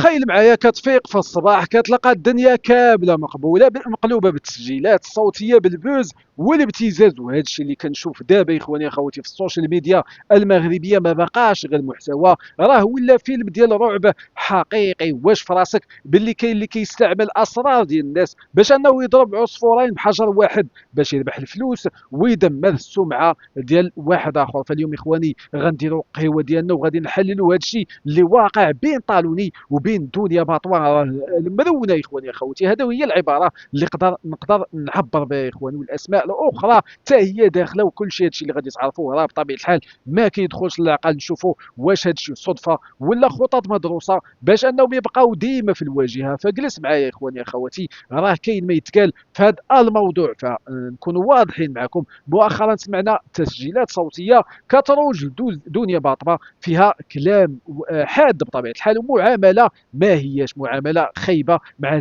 تخيل معايا كتفيق في الصباح كتلقى الدنيا كامله مقلوبه بالتسجيلات الصوتيه بالبوز والابتزاز. وهذا الشيء اللي كنشوف دابا اخواني اخواتي في السوشيال ميديا المغربيه ما بقاش غير محتوى، راه ولا فيلم ديال رعب حقيقي. واش في راسك باللي كاين اللي كيستعمل اسرار ديال الناس باش انه يضرب عصفورين بحجر واحد باش يربح الفلوس ويدمر السمعه ديال واحد اخر؟ فاليوم اخواني غنديروا قهوه ديالنا وغادي نحللوا هذا الشيء اللي واقع بين طالوني وبين دنيا باطوه المرونه. اخواني اخوتي هذا هي العباره اللي نقدر نعبر بها اخواني، والاسماء الاخرى حتى هي داخله. وكل شيء هادشي اللي غادي تعرفوه راه بطبيعه الحال ما كيدخلش للعقل نشوفوا واش هادشي صدفه ولا خطط مدروسه باش انهم يبقاو ديما في الواجهه. فجلس معايا اخواني اخواتي، راه كاين ما يتقال في هذا الموضوع فنكونوا واضحين معكم. مؤخرا سمعنا تسجيلات صوتيه كتروج لدنيا باطمه فيها كلام حاد بطبيعه الحال ومعامله ما هياش معامله خايبه مع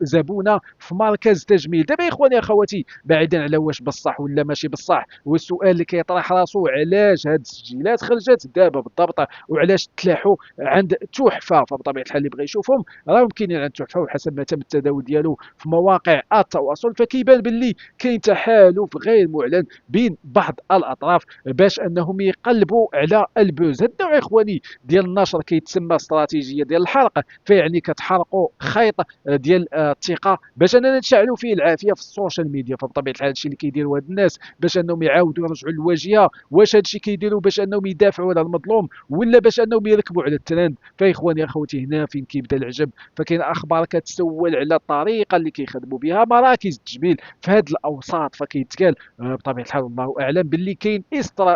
زبونه في مركز تجميل. دابا يا اخواني اخواتي بعيدا على واش بصح ولا ماشي بصح، والسؤال اللي كيطرح راسو علاش هاد التسجيلات خرجت دابا بالضبط وعلاش تلاحوا عند تحفه؟ فبطبيعه الحال اللي بغى يشوفهم راهم كاينين عند تحفه، وحسب ما تم التداول ديالو في مواقع التواصل فكيبان باللي كاين تحالف غير معلن بين بعض الاطراف باش انهم يقلبوا على البوز. هاد النوع اخواني ديال النشر كيتسمى استراتيجيه ديال الحرق، فيعني كتحرقوا خيط ديال الثقه باش اننا نشعلوا فيه العافيه في السوشيال ميديا. فبطبيعه الحال هادشي اللي كيديروا هاد الناس باش انهم يعاودوا يرجعوا للواجهه، واش هادشي كيديروا باش انهم يدافعوا على المظلوم ولا باش انهم يركبوا على الترند؟ فاخواني اخوتي هنا فين كيبدا العجب. فكاين اخبار كتسول على الطريقه اللي كيخدموا بها مراكز التجميل في هاد الاوساط، فكيتقال بطبيعه الحال والله اعلم باللي كاين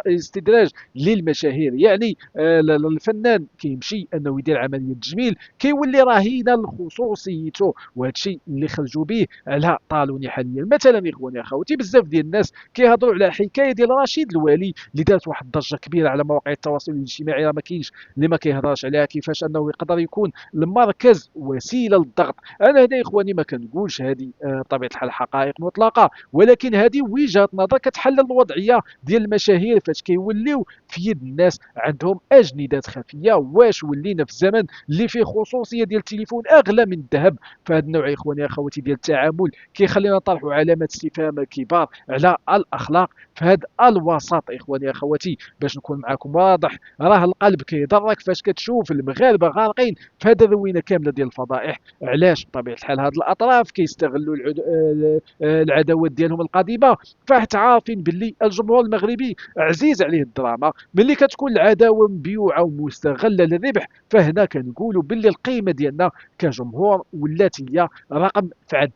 استدراج للمشاهير. يعني الفنان كيمشي انه يدير عمليه تجميل كيولي رهينه لخصوصيته، وهذا الشيء اللي خرجوا به على طالوني حاليا. مثلا اخواني اخوتي بزاف ديال الناس كيهضروا على حكايه ديال رشيد الوالي اللي دارت واحد الضجه كبيره على مواقع التواصل الاجتماعي، راه ما كاينش اللي ما كيهضرش عليها، كيفاش انه يقدر يكون المركز وسيله للضغط. انا هنا اخواني ما كنقولش هذه بطبيعه الحال حقائق مطلقه، ولكن هذه وجهه نظر كتحلل الوضعيه ديال المشاهير فاش كيوليو في يد الناس عندهم اجندات خفيه. واش ولينا في الزمن اللي فيه خصوصيه ديال التليفون اغلى من الذهب؟ فهاد النوع يا اخواني اخواتي ديال التعامل كيخلينا نطرحوا علامات استفهام كبار على الاخلاق في هذا الوسط. اخواني اخواتي باش نكون معكم واضح، راه القلب كيضرك فاش كتشوف المغاربه غارقين في هذا الروينه كامله ديال الفضائح. علاش؟ بطبيعه الحال هاد الاطراف كيستغلوا العداوات ديالهم القديمه، فحت عارفين باللي الجمهور المغربي عزيز عليه الدراما. ملي كتكون العداوه مبيوعه ومستغله للربح فهنا كنقولوا باللي القيمه ديالنا كجمهور ولات هي رقم في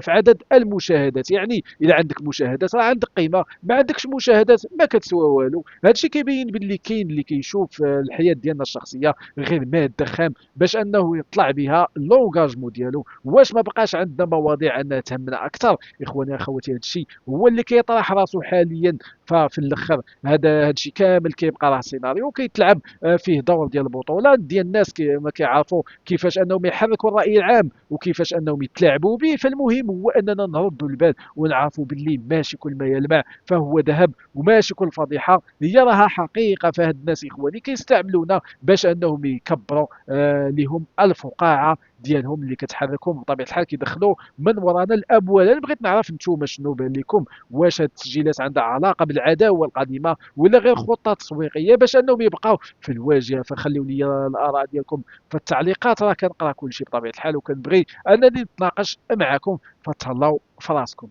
عدد المشاهدات. يعني اذا عندك مشاهدات راه عندك قيمه، ما عندكش مشاهدات ما كتسوى والو. هادشي كيبين باللي كاين اللي كيشوف الحياه ديالنا الشخصيه غير ماده خام باش انه يطلع بها لونغاجمون ديالو. واش ما بقاش عندنا مواضيع انها تهمنا اكثر؟ اخواني اخواتي هادشي هو اللي كيطرح راسو حاليا. ففي الاخر هادشي كامل كيبقى راه سيناريو كيتلعب فيه دور ديال البطولات ديال الناس ما كيعرفوا كيفاش انهم يحركوا الراي العام وكيفاش انهم يتلاعبوا به. فالمهم هو اننا نردوا البال ونعرفوا باللي ماشي كل ما يلمع فهو ذهب، وماشي كل فضيحه هي راها حقيقه. فهاد الناس اخواني كيستعملونا باش انهم يكبروا لهم الفقاعه ديالهم اللي كتحركهم بطبيعه الحال كيدخلوا من ورانا الاموال. انا بغيت نعرف نتوما شنو بان لكم، واش هاد التسجيلات عندها علاقه بالعداوه القديمه ولا غير خطه تسويقيه باش انهم يبقاو في الواجهه؟ فخليوا لي الاراء ديالكم في التعليقات، راه كنقرا كل شيء بطبيعه الحال وكنبغي انني نتناقش معكم. فتهلاو في راسكم.